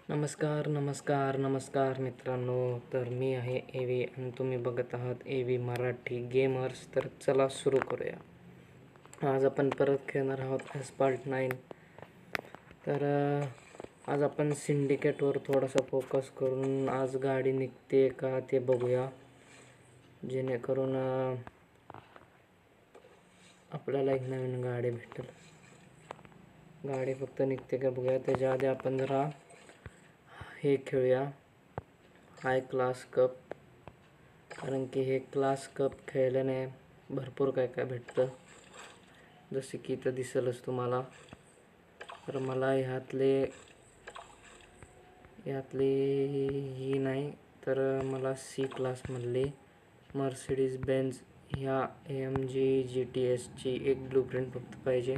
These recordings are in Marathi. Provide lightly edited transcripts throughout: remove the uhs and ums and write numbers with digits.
नमस्कार नमस्कार नमस्कार मित्रांनो. तर मी आहे एवी आणि तुम्ही बघत आहात एवी मराठी गेमर्स. तर चला सुरू करूया. आज आपण परत खेळणार आहोत ॲस्फाल्ट 9. तर आज आपण सिंडिकेटवर थोडासा फोकस करून आज गाडी निघते का ते बघूया, जेणेकरून आपल्याला एक नवीन गाडी भेटेल. गाडी फक्त निघते का बघूया. त्याच्या आधी आपण जरा हे खेळूया हाय क्लास कप, कारण की हे क्लास कप खेळल्याने भरपूर काय काय भेटतं, जसे की इथं दिसेलच तुम्हाला. तर मला ह्यातली ही नाही, तर मला सी क्लासमधली मर्सिडीज बेन्झ ह्या AMG GTSची एक ब्लूप्रिंट फक्त पाहिजे,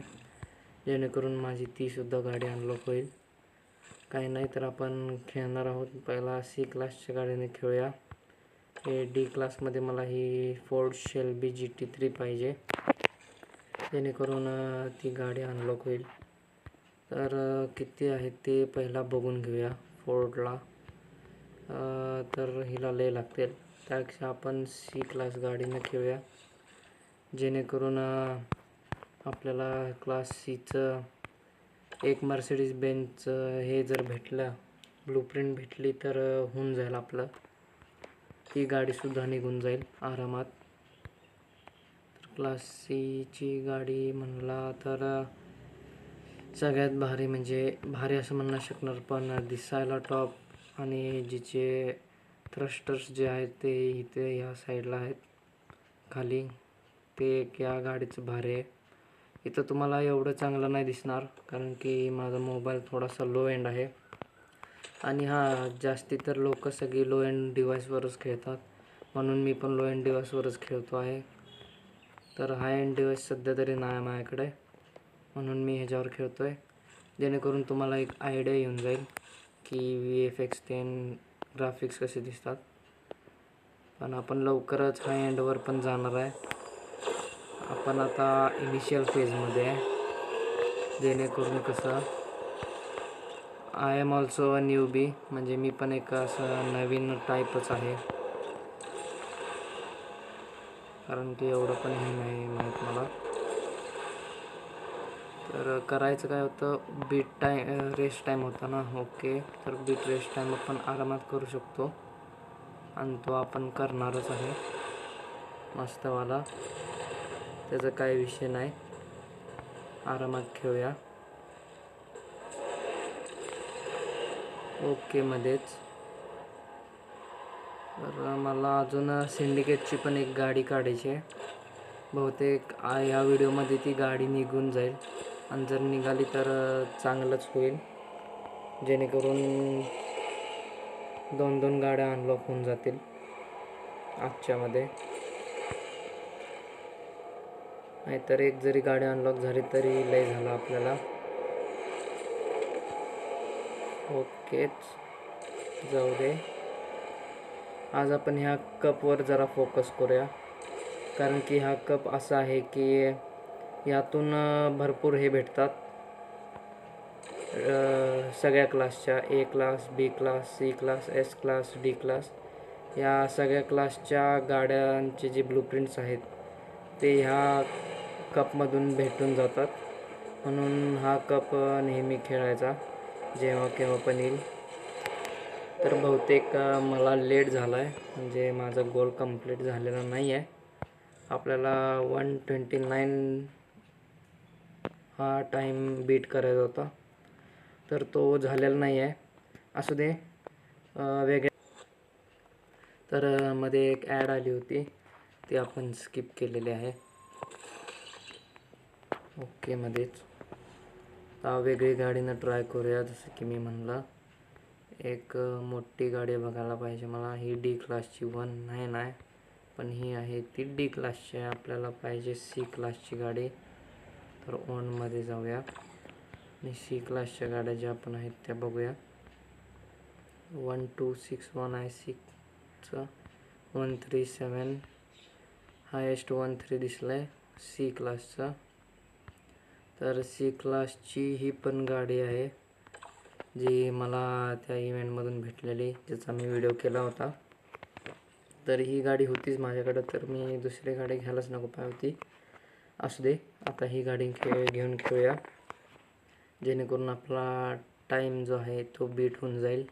जेणेकरून माझी तीसुद्धा गाडी अनलॉक होईल. काही नाही तर आपण खेळणार आहोत पहिला सी क्लासच्या गाडीने खेळूया. हे डी क्लासमध्ये मला ही फोर्ड शेल्बी GT3 पाहिजे, जेणेकरून ती गाडी अनलॉक होईल. तर किती आहे ते पहिला बघून घेऊया फोर्डला. तर हिला लय लागतील, त्यापेक्षा आपण सी क्लास गाडीने खेळूया, जेणेकरून आपल्याला क्लास सीचं एक मर्सिडीज बेन्झचं हे जर भेटलं, ब्लूप्रिंट भेटली, तर होऊन जाईल आपलं. ती गाडीसुद्धा निघून जाईल आरामात. तर क्लास सीची गाडी म्हणला तर सगळ्यात भारी, म्हणजे भारी असं म्हणणं शकणार, पण दिसायला टॉप, आणि जिचे थ्रस्टर्स जे आहेत ते इथे ह्या साईडला आहेत खाली, ते एक या गाडीचं भारी आहे. इथं तुम्हाला एवढं चांगलं नाही दिसणार, कारण की माझा मोबाईल थोडासा लो एंड आहे, आणि जास्ती तर लोक सगळी लो एंड डिव्हाइसवरच खेळतात, म्हणून मी पण लो एंड डिव्हाइसवरच खेळतो आहे. तर हाय एंड डिव्हाइस सध्या तरी नाही माझ्याकडे, म्हणून मी ह्याच्यावर खेळतो आहे, जेणेकरून तुम्हाला एक आयडिया येऊन जाईल की VFX ते ग्राफिक्स कसे दिसतात. पण आपण लवकरच हाय एंडवर पण जाणार आहे. आपण आता इनिशियल फेजमध्ये आहे, जेणेकरून कसं I am also a newbie, म्हणजे मी पण एक असं नवीन टाईपच आहे, कारण की एवढं पण हे नाही माहीत मला. तर करायचं काय होतं, रेस्ट टाईम होता ना. ओके, तर बीट रेस्ट टाईम आपण आरामात करू शकतो, आणि तो आपण करणारच आहे मस्तवाला. त्याचा काही विषय नाही, आरामात खेळूया. ओके मध्येच. तर मला अजून सिंडिकेटची पण एक गाडी काढायची आहे. बहुतेक ह्या व्हिडिओमध्ये ती गाडी निघून जाईल, आणि जर निघाली तर चांगलंच होईल, जेणेकरून 2-2 गाड्या अनलॉक होऊन जातील आजच्यामध्ये. नाहीतर एक जरी गाडी अनलॉक झाली तरी लय झालं आपल्याला. ओकेच, जाऊ दे. आज आपण ह्या कपवर जरा फोकस करूया, कारण की हा कप असा आहे की यातून भरपूर हे भेटतात, सगळ्या क्लासच्या, A class, B class, C class, S class, D class, या सगळ्या क्लासच्या गाड्यांचे जे ब्लूप्रिंट्स आहेत ते ह्या कपमधून भेटून जातात. म्हणून हा कप नेहमी खेळायचा जेव्हा केव्हा पण येईल. तर बहुतेक मला लेट झाला आहे, म्हणजे माझा गोल कंप्लीट झालेला नाही आहे. आपल्याला 129 हा टाईम बीट करायचा होता, तर तो झालेला नाही आहे. असू दे, वेगळ्या. तर मध्ये एक ॲड आली होती, ती आपण स्किप केलेली आहे. ओके मध्येच. वेगळी गाडीनं ट्राय करूया. जसं की मी म्हणलं, एक मोठी गाडी बघायला पाहिजे मला. ही D क्लासची 19 आहे, पण ही आहे ती D क्लासची आहे. आपल्याला पाहिजे C क्लासची गाडी. तर ऑनमध्ये जाऊया आणि C क्लासच्या गाड्या ज्या पण आहेत त्या बघूया. 1261 आहे C चं, 137 हायेस्ट 13 दिसलं आहे C क्लासचं. तर C क्लासची ही पण गाडी आहे, जी मला त्या इव्हेंटमधून भेटलेली, ज्याचा मी व्हिडिओ केला होता. तर ही गाडी होतीच माझ्याकडं, तर मी दुसरी गाडी घ्यायलाच नको पाहिजे होती. असू दे, आता ही गाडी घेऊन खेळूया, जेणेकरून आपला टाईम जो आहे तो बीट होऊन जाईल.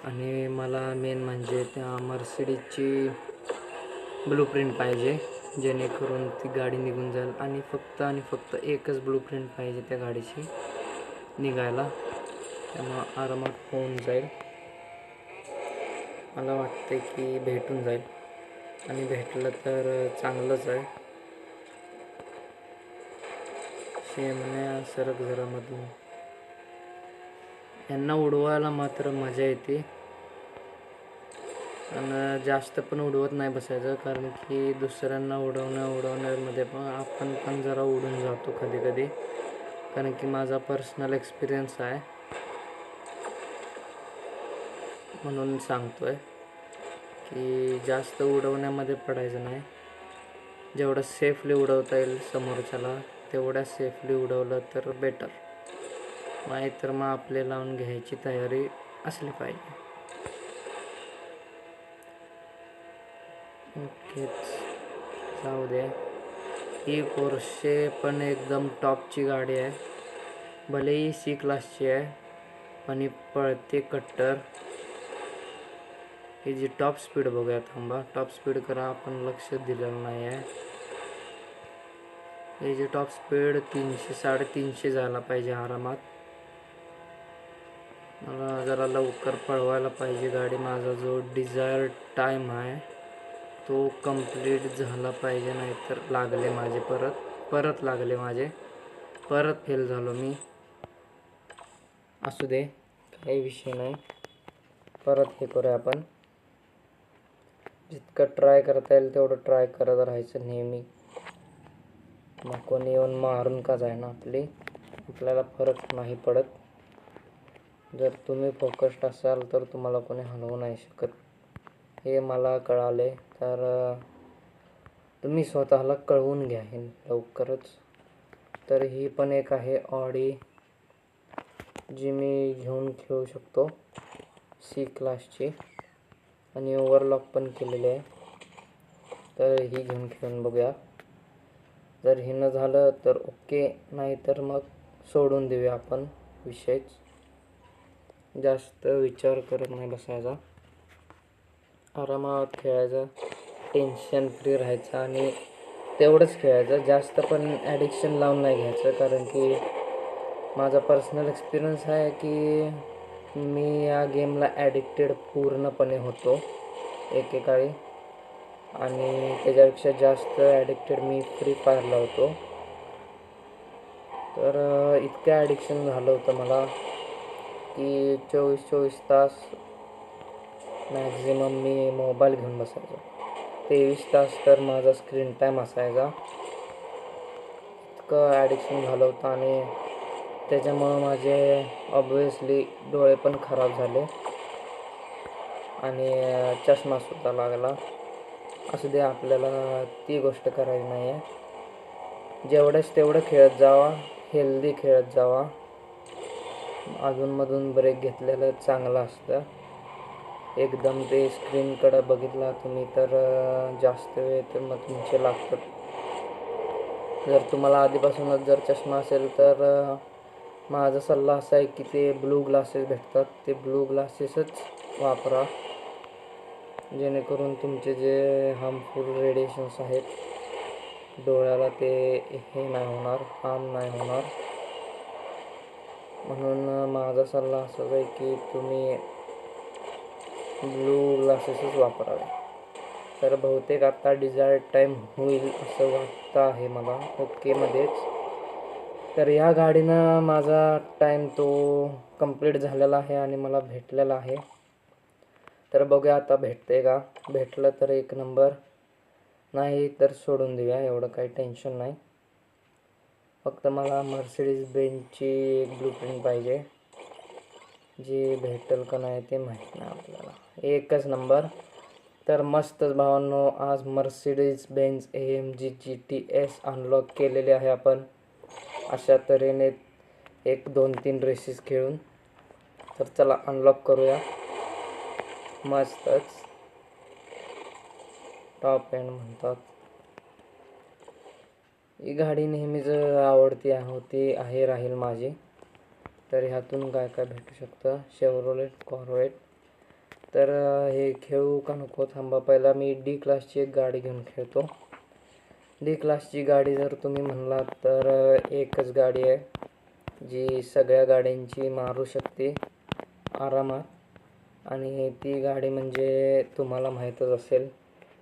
आणि मला मेन म्हणजे त्या मर्सिडीजची ब्लूप्रिंट पाहिजे, जेणेकरून ती गाडी निघून जाईल. आणि फक्त एकच ब्लूप्रिंट पाहिजे त्या गाडीची निघायला, त्यामुळं आरामात होऊन जाईल. मला वाटते की भेटून जाईल, आणि भेटलं तर चांगलंच आहे. शेमण्या सरक जरामधून यांना उडवायला मात्र मजा येते, आणि जास्त पण उडवत नाही बसायचं, कारण की दुसऱ्यांना उडवण्यामध्ये पण आपण पण जरा उडून जातो कधी कधी. कारण की माझा पर्सनल एक्सपिरियन्स आहे, म्हणून सांगतोय की जास्त उडवण्यामध्ये पडायचं नाही. जेवढं सेफली उडवता येईल समोरच्याला तेवढ्या सेफली उडवलं तर बेटर, नाहीतर मग आपले लावून घ्यायची तयारी असली पाहिजे. ओकेच, जाऊ दे. ही पोर्शे पण एकदम टॉपची गाडी आहे, भलेही सी क्लासची आहे, पण ही पळते कट्टर. ही जी टॉप स्पीड बघूया, थांबा, टॉप स्पीड करा, आपण लक्ष दिलेलं नाही आहे. ही जी टॉप स्पीड 300-350 जायला पाहिजे आरामात. मला जरा लवकर पळवायला पाहिजे गाडी. माझा जो डिझायर्ड टाईम आहे तो कंप्लीट झाला पाहिजे, नाहीतर लागले माझे परत लागले माझे, परत फेल झालो मी. असू दे, काही विषय नाही, परत हे करूया आपण. जितकं ट्राय करता येईल तेवढं ट्राय करत राहायचं नेहमी. मग कोणी येऊन मारून का जाय ना आपल्याला फरक नाही पडत. जर तुम्ही फोकस्ड असाल तर तुम्हाला कोणी हलवू नाही शकत, हे मला कळाले. तर तुम्ही स्वतःला कळवून घ्या हे लवकरच. तर ही पण एक आहे ऑडी, जी मी घेऊन खेळू शकतो, सी क्लासची, आणि ओव्हरलॉक पण केलेली आहे. तर ही घेऊन खेळून बघूया. जर ही न झालं तर ओके, नाही तर मग सोडून देऊया आपण विषयच. जास्त विचार करत नाही बसायचा, आरामात खेळायचं, टेन्शन फ्री राहायचं, आणि तेवढंच खेळायचं. जास्त पण ॲडिक्शन लावून नाही घ्यायचं, कारण की माझा पर्सनल एक्सपिरियन्स आहे की मी या गेमला ॲडिक्टेड पूर्णपणे होतो एकेकाळी, आणि त्याच्यापेक्षा जास्त ॲडिक्टेड मी फ्री फायरला होतो. तर इतकं ॲडिक्शन झालं होतं मला की 24 तास मॅक्झिमम मी मोबाईल घेऊन बसायचो. 23 तास तर माझा स्क्रीन टाईम असायचा. इतकं ॲडिक्शन झालं होतं, आणि त्याच्यामुळं माझे ऑब्वियसली डोळे पण खराब झाले, आणि चष्मासुद्धा लागला. असू दे, आपल्याला ती गोष्ट करायची नाही आहे. जेवढंच तेवढं खेळत जावा, हेल्दी खेळत जावा. अधूनमधून ब्रेक घेतलेलं चांगलं असतं. एकदम ते स्क्रीनकडं बघितला तुम्ही तर जास्त वेळ तर मग तुमचे लागतात. जर तुम्हाला आधीपासूनच जर चष्मा असेल तर माझा सल्ला असा आहे की ते ब्लू ग्लासेस भेटतात, ते ब्लू ग्लासेसच वापरा, जेणेकरून तुमचे जे हार्मफुल रेडिएशन्स आहेत डोळ्याला ते हे नाही होणार, हार्म नाही होणार. म्हणून माझा सल्ला असाच आहे की तुम्ही ब्लू ग्लासेसच वापरावे. तर बहुतेक आता डिझायर्ड टाईम होईल असं वाटतं आहे मला, ओकेमध्येच. तर या गाडीनं माझा टाईम तो कंप्लीट झालेला आहे आणि मला भेटलेला आहे. तर बघूया आता भेटते का. भेटलं तर एक नंबर, नाही तर सोडून देऊया, एवढं काही टेन्शन नाही. फक्त मला मर्सिडीज बेंजची एक ब्लूप्रिंट पाहिजे, जी भेटेल का नाही ते माहीत नाही आपल्याला. एकच नंबर. तर मस्तच भावांनो, आज मर्सिडीज बेंज AMG GTS अनलॉक केलेले आहे आपण. अशा तऱ्हेने एक 2-3 रेसेस खेळून. तर चला अनलॉक करूया. मस्तच टॉप एंड म्हणतात. ही गाडी नेहमीच आवडती होती आहे राहील माझी. तर ह्यातून काय काय भेटू शकतं. शेव्हरोलेट कॉर्वेट. तर हे खेळू का नको थांबा, पहिला मी डी क्लासची एक गाडी घेऊन खेळतो. डी क्लासची गाडी जर तुम्ही म्हणलात तर एकच गाडी आहे जी सगळ्या गाड्यांची मारू शकते आरामात. आणि ती गाडी म्हणजे तुम्हाला माहीतच असेल,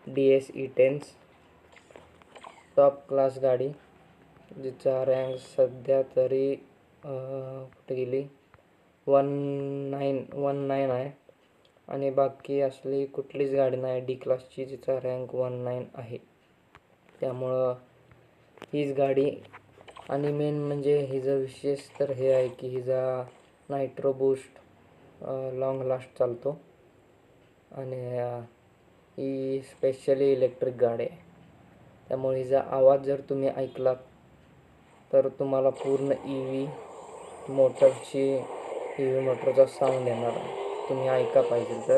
DS-E10 टॉप क्लास गाडी, जिचा रँक सध्या तरी कुठे गेली 19 आहे. आणि बाकी असली कुठलीच गाडी नाही डी क्लासची जिचा रँक 19 आहे. त्यामुळं हीच गाडी. आणि मेन म्हणजे हिचा विशेष तर हे आहे की हिचा नायट्रो बूस्ट लॉंग लास्ट चालतो. आणि ही स्पेशली इलेक्ट्रिक गाडी आहे. त्यामुळे हिचा आवाज जर तुम्ही ऐकलात तर तुम्हाला पूर्ण EV मोटरचा साऊंड येणार आहे. तुम्ही ऐका पाहिजे तर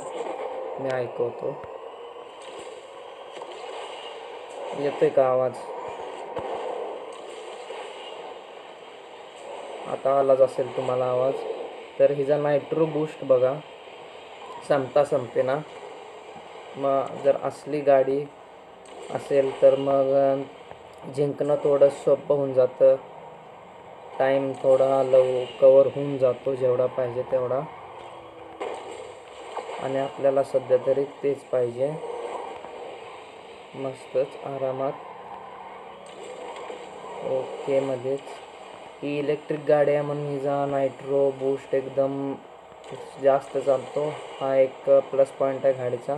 मी ऐकवतो. येतोय का आवाज? आता आलाच असेल तुम्हाला आवाज. तर हिचा नायट्रो बूस्ट बघा, संपते ना. मग जर असली गाडी असेल तर मग जिंकणं थोडं सोपं होऊन जातं. टाईम थोडा कवर होऊन जातो जेवढा पाहिजे तेवढा. आणि आपल्याला सध्या तरी तेच पाहिजे. मस्तच आरामात ओके मध्येच. ही इलेक्ट्रिक गाडी आहे म्हणून हिचा नायट्रो बूस्ट एकदम जास्त चालतो. हा एक प्लस पॉईंट आहे गाडीचा.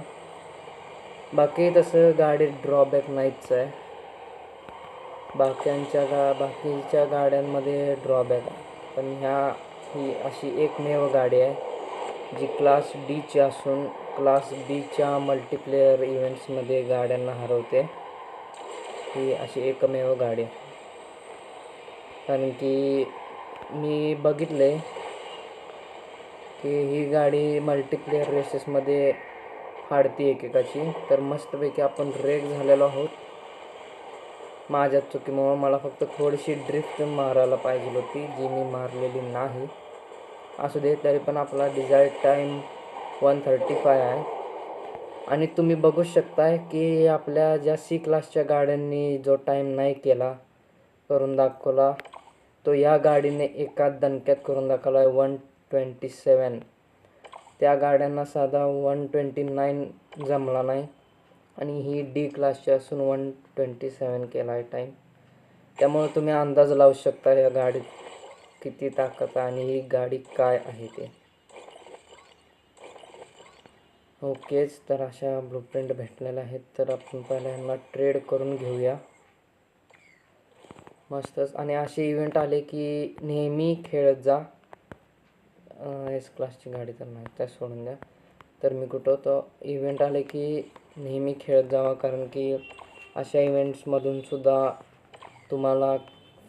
बाकी तसं गाडी ड्रॉबॅक नाहीच आहे. बाकीच्या गाड्यांमध्ये ड्रॉबॅक आहे, पण ही अशी एकमेव गाडी आहे जी क्लास Dची असून क्लास Bच्या मल्टीप्लेअर इव्हेंट्समध्ये गाड्यांना हरवते. ही अशी एकमेव गाडी आहे. कारण की मी बघितले की ही गाडी मल्टीप्लेअर रेसेसमध्ये हाडती एकेकाची. तर मस्तपैकी आपण रेक झालेलो आहोत. माझ्याच चुकीमुळं मला फक्त थोडीशी ड्रिफ्ट मारायला पाहिजे होती, जी मी मारलेली नाही. असू दे, तरी पण आपला डिझायर्ड टाईम 1:35 आहे. आणि तुम्ही बघू शकताय की आपल्या ज्या C क्लासच्या गाड्यांनी जो टाईम नाही करून दाखवला, तो या गाडीने एका दणक्यात करून दाखवला आहे 1:27. त्या गाड्यांना साधा 1:29 जमला नाही. आणि ही D क्लासची असून 1:27 केला आहे टाईम. त्यामुळे तुम्ही अंदाज लावू शकता या गाडीत किती ताकद आहे आणि ही गाडी काय आहे ते. ओकेच, तर अशा ब्लूप्रिंट भेटलेल्या आहेत. तर आपण पहिला ह्यांना ट्रेड करून घेऊया. मस्तच. आणि असे इव्हेंट आले की नेहमी खेळत जा. S क्लासची गाडी तर नाही, त्या सोडून द्या. तर मी कुठं तो इव्हेंट आले की नेहमी खेळत जावा, कारण की अशा इव्हेंट्समधून सुद्धा तुम्हाला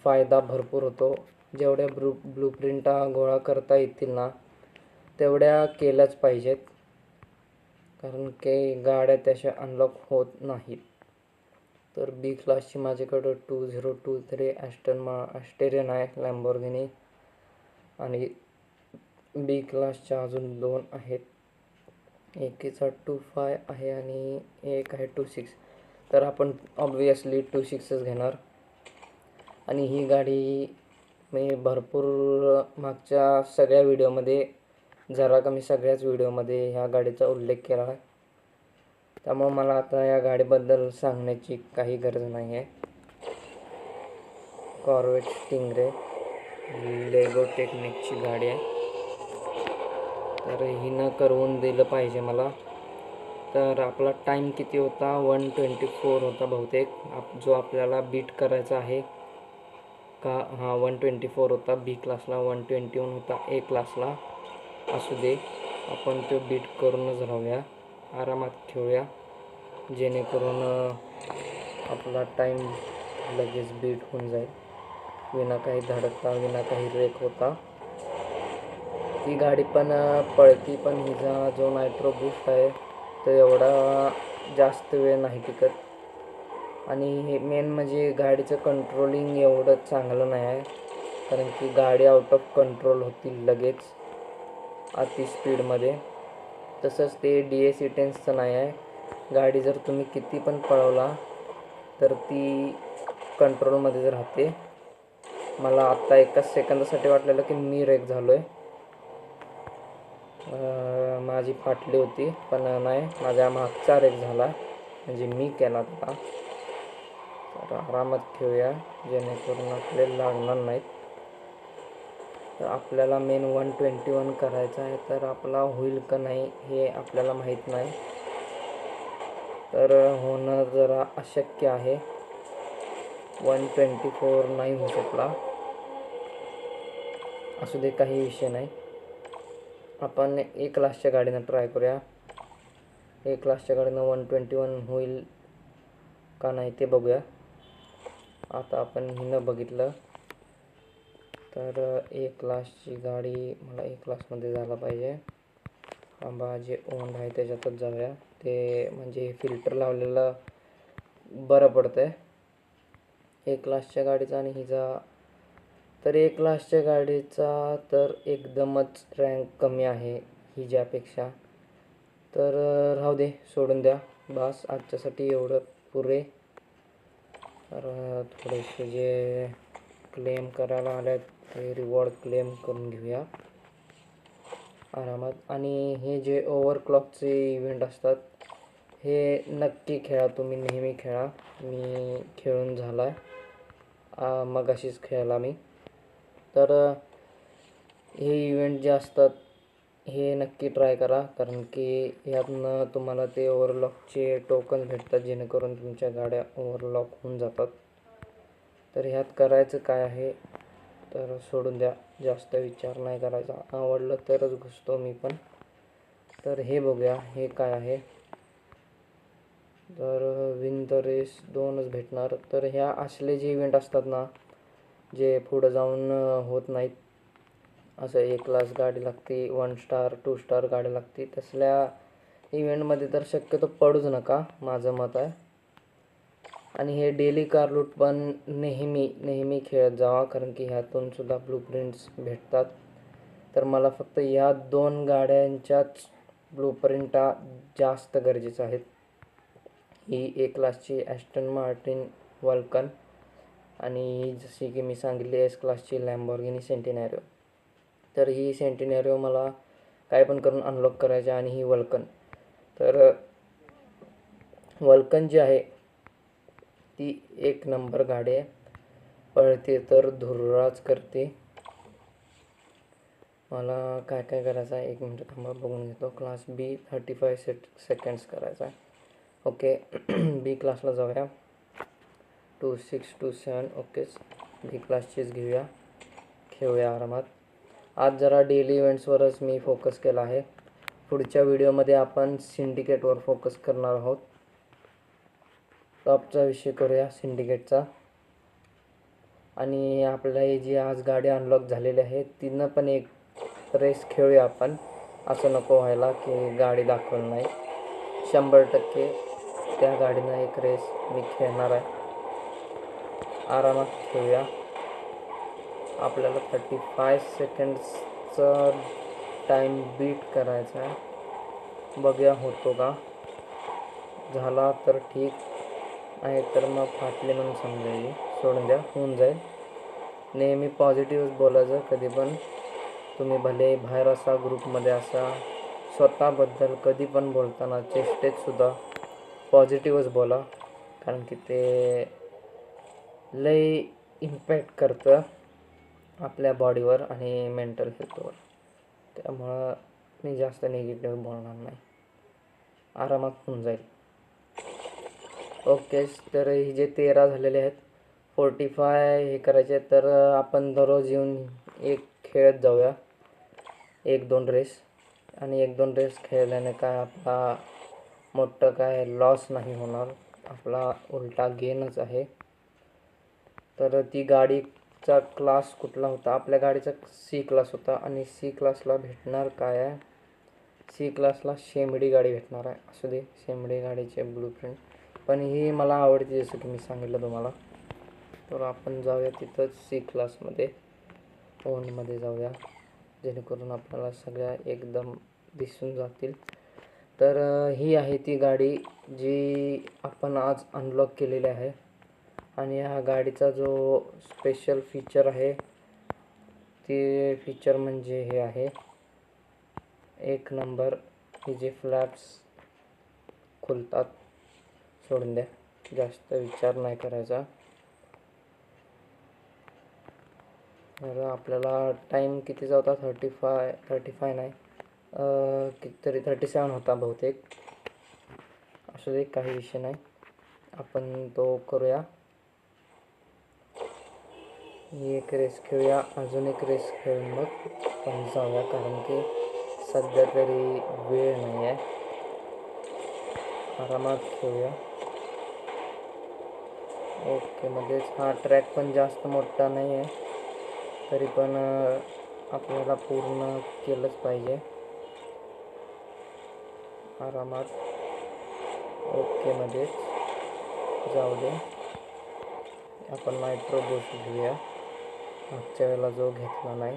फायदा भरपूर होतो. जेवढ्या ब्लूप्रिंटा गोळा करता येतील ना तेवढ्या केल्याच पाहिजेत, कारण की गाड्या त्याच्या अनलॉक होत नाहीत. तर B क्लासची माझ्याकडं 2023 ॲस्टेरियन आहे, लॅम्बोर्गिनी. आणि B क्लासच्या अजून 2 आहेत. एकीचा 25 आहे आणि एक आहे 26. तर आपण ऑब्वियसली 26च घेणार. आणि ही गाडी मी भरपूर मागच्या सगळ्या व्हिडिओमध्ये, जरा कमी सगळ्याच व्हिडिओमध्ये ह्या गाडीचा उल्लेख केला आहे. त्यामुळे मला आता या गाडीबद्दल सांगण्याची काही गरज नाही आहे. कॉर्वेट स्टिंग्रे लेगो टेक्निकची गाडी आहे. तर हिनं करवून दिलं पाहिजे मला. तर आपला टाईम किती होता? 1:24 होता बहुतेक, जो आपल्याला बीट करायचा आहे का? 1:24 होता. B क्लासला 1:21 होता A क्लासला. असू दे, आपण तो बीट करूनच राहूया. आरामात खेळूया, जेणेकरून आपला टाईम लगेच बीट होऊन जाईल. विना काही धडकता, विना काही रेक होता. ही गाडी पण पळती, पण हिचा जो नायट्रो बूस्ट आहे तो एवढा जास्त वेळ नाही टिकत. आणि मेन म्हणजे गाडीचं कंट्रोलिंग एवढं चांगलं नाही आहे, कारण की गाडी आउट ऑफ कंट्रोल होती लगेच अति स्पीडमध्ये. तसंच ते DS-E10चं नाही आहे. गाडी जर तुम्ही किती पण पळवला तर ती कंट्रोलमध्येच राहते. मला आत्ता एकाच सेकंदासाठी वाटलेलं की मी रेक झालो आहे, माझी फाटली होती, पण नाही, माझ्या मागचा रेक झाला, म्हणजे मी केला होता. तर आरामात खेळूया जेणेकरून आपल्याला लागणार नाहीत. तर आपल्याला मेन 121 करायचा आहे, तर आपला होईल का नाही हे आपल्याला माहीत नाही. तर होणं जरा अशक्य आहे. 124 नाही होऊ शकला. असू दे, काही विषय नाही. आपण ए क्लासच्या गाडीनं ट्राय करूया. ए क्लासच्या गाडीनं 121 होईल का नाही ते बघूया. आता आपण हिनं बघितलं तर ए क्लासची गाडी मला ए क्लासमध्ये जायला पाहिजे. आंबा जे ओंड आहे त्याच्यातच जाऊया. ते म्हणजे फिल्टर लावलेलं बरं पडतं आहे ए क्लासच्या गाडीचा. आणि हिचा तर ए क्लासच्या गाडीचा तर एकदमच रँक कमी आहे हिच्यापेक्षा. तर राहू दे, सोडून द्या, बस आजच्यासाठी एवढं पुरे. तर थोडेसे जे क्लेम करायला आले ते रिवॉर्ड क्लेम करून घेऊया आरामात. आणि हे जे ओव्हरक्लॉकचे इव्हेंट असतात हे नक्की खेळा, तुम्ही नेहमी खेळा. मी खेळून झाला आहे, मग अशीच खेळायला मी. तर हे इव्हेंट जे असतात हे नक्की ट्राय करा, कारण की ह्यातनं तुम्हाला ते ओव्हरलॉकचे टोकन भेटतात, जेणेकरून तुमच्या गाड्या ओव्हरलॉक होऊन जातात. तर ह्यात करायचं काय आहे तर सोडून द्या, जास्त विचार नाही करायचा. आवडलं तरच घुसतो मी पण. तर हे बघूया हे काय आहे. तर विन द रेस 2च भेटणार. तर ह्या असले जे इव्हेंट असतात ना, जे पुढं जाऊन होत नाहीत, असं ए क्लास गाडी लागते, 1 स्टार 2 स्टार गाडी लागते, तसल्या इव्हेंटमध्ये तर शक्यतो पडूच नका, माझं मत आहे. आणि हे डेली कार लूट पण नेहमी खेळत जावा, कारण की ह्यातून सुद्धा ब्लूप्रिंट्स भेटतात. तर मला फक्त या 2 गाड्यांच्याच ब्लूप्रिंटा जास्त गरजेचं आहेत. ही ए क्लासची ॲस्टन मार्टिन वल्कन आणि जशी की मी सांगितली एस क्लासची लॅम्बोर्गिनी सेंटिनेरो. तर ही सेंटिनेरो मला काय पण करून अनलॉक करायचे. आणि ही वल्कन, तर वल्कन जी आहे ती एक नंबर गाडी आहे, पळते तर धुर्राच करते. मला काय काय करायचं आहे, 1 मिनिट थांबा बघून घेतो. क्लास बी 35 सेकंड्स करायचा आहे. ओके, बी क्लासला जाऊया. 2627 ओकेच, बी क्लासचीच घेऊया, खेळूया आरामात. आज जरा डेली इव्हेंट्सवरच मी फोकस केला आहे. पुढच्या व्हिडिओमध्ये आपण सिंडिकेटवर फोकस करणार आहोत. टॉपचा विषय करूया सिंडिकेटचा. आणि आपल्याला ही जी आज गाडी अनलॉक झालेली आहे तिनं पण एक रेस खेळूया आपण. असं नको व्हायला की गाडी दाखवलं नाही. 100% त्या गाडीनं एक रेस मी खेळणार आहे. आरामात खेळूया. आपल्याला 35 सेकंड्सचा टाईम बीट करायचा आहे. बघूया होतो का. झाला तर ठीक, नाही तर मग फाटले म्हणून समजायची. सोडून द्या, होऊन जाईल. नेहमी पॉझिटिव्हच बोलायचं कधी पण. तुम्ही भले बाहेर असा, ग्रुपमध्ये असा, स्वतःबद्दल कधी पण बोलताना चेष्टेतसुद्धा पॉझिटिव्हच बोला, कारण की ते लई इम्पॅक्ट करतं आपल्या बॉडीवर आणि मेंटल हेल्थवर. त्यामुळं मी जास्त निगेटिव्ह बोलणार नाही, आरामात होऊन जाईल. ओकेच, तर ही जे 13 झालेले आहेत, 45 हे करायचे आहेत. तर आपण दररोज येऊन एक खेळत जाऊया, 1-2 रेस. आणि 1-2 रेस खेळल्याने काय आपला मोठं काय लॉस नाही होणार, आपला उलटा गेनच आहे. तर ती गाडी चा क्लास कुठला होता? आपल्या गाडीचा सी क्लास होता आणि सी क्लासला भेटणार काय आहे? सी क्लासला शेंबडी गाडी भेटणार आहे. असू दे, शेंबडी गाडीचे ब्लूप्रिंट, पण ही मला आवडते जसं की मी सांगितलं तुम्हाला. तर आपण जाऊया तिथंच सी क्लासमध्ये, ओनमध्ये जाऊया, जेणेकरून आपल्याला सगळ्या एकदम दिसून जातील. तर ही आहे ती गाडी जी आपण आज अनलॉक केलेली आहे. आणि ह्या गाडीचा जो स्पेशल फीचर आहे ते फीचर म्हणजे हे आहे, एक नंबर. हे जे फ्लॅप्स खुलतात, सोडून द्या, जास्त विचार नाही करायचा. तर आपल्याला टाईम कितीचा होता? 35 नाही, कितीतरी 37 होता बहुतेक. असू दे, काही विषय नाही, आपण तो करूया. ही एक रेस खेळूया, अजून एक रेस खेळून मग आपण जाऊया, कारण की सध्या तरी वेळ नाही आहे. आरामात खेळूया. ओके मध्येच. हा ट्रॅक पण जास्त मोठा नाही आहे, तरी पण आपल्याला पूर्ण केलंच पाहिजे. आरामात. ओके मध्येच जाऊ दे. आपण नायट्रो बूस्ट घेऊया, मागच्या वेळेला जो घेतला नाही.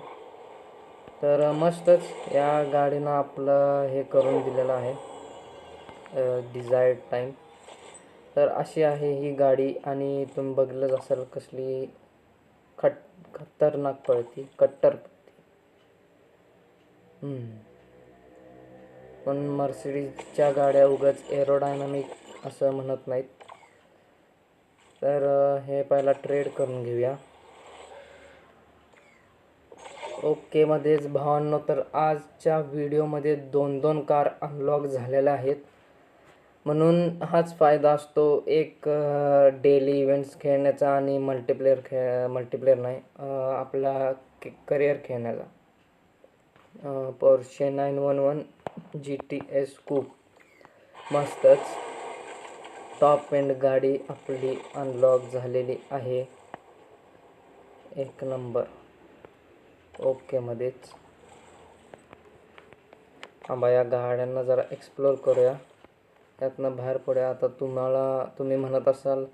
तर मस्तच या गाडीनं आपलं हे करून दिलेलं आहे, डिझायर्ड टाईम. तर अशी आहे ही गाडी. आणि तुम्ही बघितलंच असेल कसली खतरनाक पळती, कट्टर पळती. पण मर्सिडीजच्या गाड्या उगाच एरोडायनामिक असं म्हणत नाहीत. तर हे पहिला ट्रेड करून घेऊया. ओके मध्येच भावांनो, तर आजच्या व्हिडिओमध्ये 2 कार अनलॉक झालेल्या आहेत. म्हणून हाच फायदा असतो एक डेली इव्हेंट्स खेळण्याचा आणि मल्टीप्लेअर नाही, आपला करिअर खेळण्याचा. पोर्शे 911 GTS कूप, मस्तच टॉप एंड गाडी आपली अनलॉक झालेली आहे, एक नंबर. ओके मध्येच थांबा, या गाड्यांना जरा एक्सप्लोर करूया, त्यातनं बाहेर पडूया. आता तुम्ही म्हणत असाल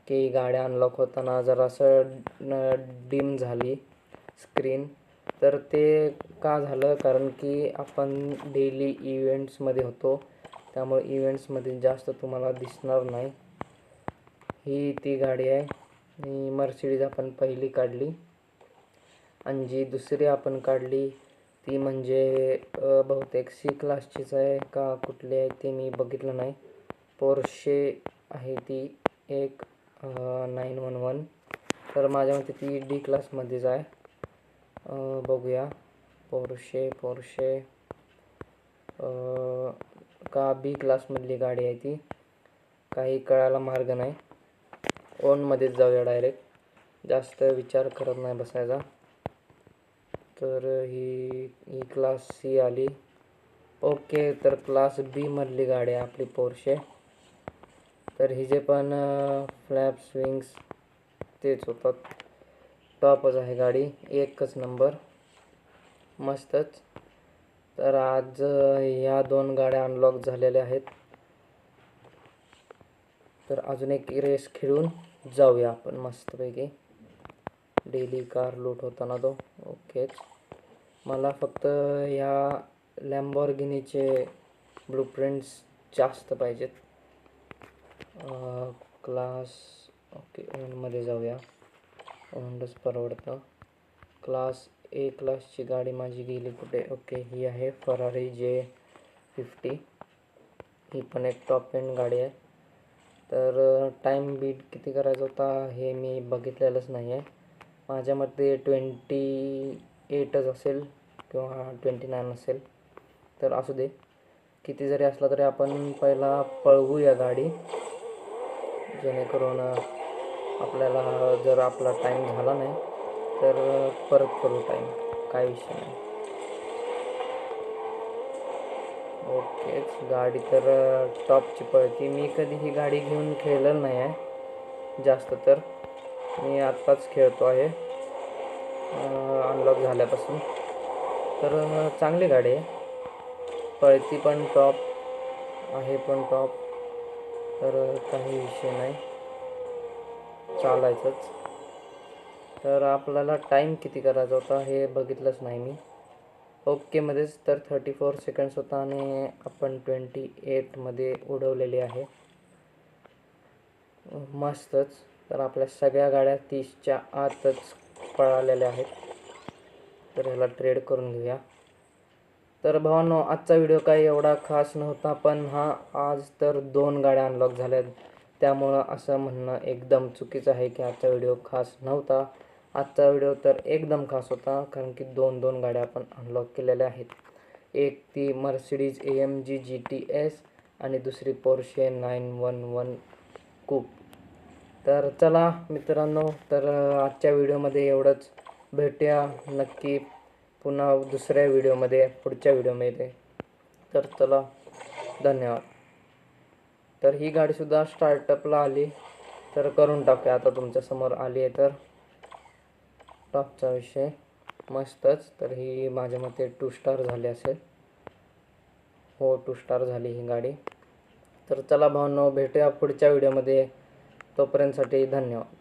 की गाड्या अनलॉक होताना जरासं डिम झाली स्क्रीन. तर ते का झालं? कारण की आपण डेली इव्हेंट्समध्ये होतो, त्यामुळे इव्हेंट्समध्ये जास्त तुम्हाला दिसणार नाही. ही ती गाडी आहे. ही मर्सिडीज आपण पहिली काढली, आणि जी दुसरी आपण काढली ती म्हणजे बहुतेक सी क्लासचीच आहे का कुठली आहे ते मी बघितलं नाही. पोर्शे आहे ती एक 911. तर माझ्या मते ती डी क्लासमध्येच आहे. बघूया, पोर्शे का बी क्लासमधली गाडी आहे ती, काही कळायला मार्ग नाही. ओनमध्येच जाऊया डायरेक्ट, जास्त विचार करत नाही बसायचा. तर ही क्लास सी आली. ओके, तर क्लास बी मधली गाडी आहे आपली पोर्शे. तर हिचे पण फ्लॅप स्विंग्स तेच होतात, टॉपच आहे गाडी, एकच नंबर, मस्तच. तर आज ह्या 2 गाड्या अनलॉक झालेल्या आहेत. तर अजून एक रेस खेळून जाऊया आपण मस्तपैकी. डेली कार लूट होताना तो. ओकेच, मला फक्त ह्या लॅम्बोर्गिनीचे ब्लूप्रिंट्स जास्त पाहिजेत. क्लास ओके, ओनमध्ये जाऊया, ओनच परवडतं. क्लास ए क्लासची गाडी माझी गेली कुठे? ओके, ही आहे फरारी J50. ही पण एक टॉप एंड गाडी आहे. तर टाईम बीट किती करायचा होता हे मी बघितलेलंच नाही आहे. माझ्या मते 28च असेल किंवा 29 असेल. तर असू दे, किती जरी असला तरी आपण पहिला पळवूया गाडी, जेणेकरून आपल्याला जर आपला टाईम झाला नाही तर परत करू टाईम, काय विषय नाही. ओकेच, गाडी तर टॉपची पळती. मी कधी ही गाडी घेऊन खेळलेलं नाही आहे जास्त, तर मी आत्ताच खेळतो आहे. अनलॉक झाल्यापासून. तर चांगली गाडी आहे, पळती पण टॉप आहे, पण टॉप. तर काही विषय नाही, चालायचंच. तर आपल्याला टाईम किती करायचा होता हे बघितलंच नाही मी. ओकेमध्येच तर 34 सेकंड्स होता आणि आपण 28मध्ये उडवलेली आहे. मस्तच. तर आपल्या सगळ्या गाड्या 30च्या आतच पळालेल्या आहेत. तर ह्याला ट्रेड करून घेऊया. तर भावांनो, आजचा व्हिडिओ काही एवढा खास नव्हता, पण आज तर 2 गाड्या अनलॉक झाल्यात, त्यामुळं असं म्हणणं एकदम चुकीचं आहे की आजचा व्हिडिओ खास नव्हता. आजचा व्हिडिओ तर एकदम खास होता, कारण की 2 गाड्या आपण अनलॉक केलेल्या आहेत. एक ती मर्सिडीज AMG GTS आणि दुसरी पोर्शे 911 कूप. तर चला मित्रांनो, तर आजच्या व्हिडिओमध्ये एवढंच. भेटूया नक्की पुन्हा दुसऱ्या व्हिडिओमध्ये, पुढच्या व्हिडिओमध्ये. तर चला, धन्यवाद. तर ही गाडीसुद्धा स्टार्टअपला आली, तर करून टाकूया. आता तुमच्यासमोर आली आहे, तर टॉपचा विषय मस्तच. तर ही माझ्या मते 2 स्टार झाली असेल. हो, 2 स्टार झाली ही गाडी. तर चला भावांनो, भेटूया पुढच्या व्हिडिओमध्ये. तोपर्यंतसाठी धन्यवाद.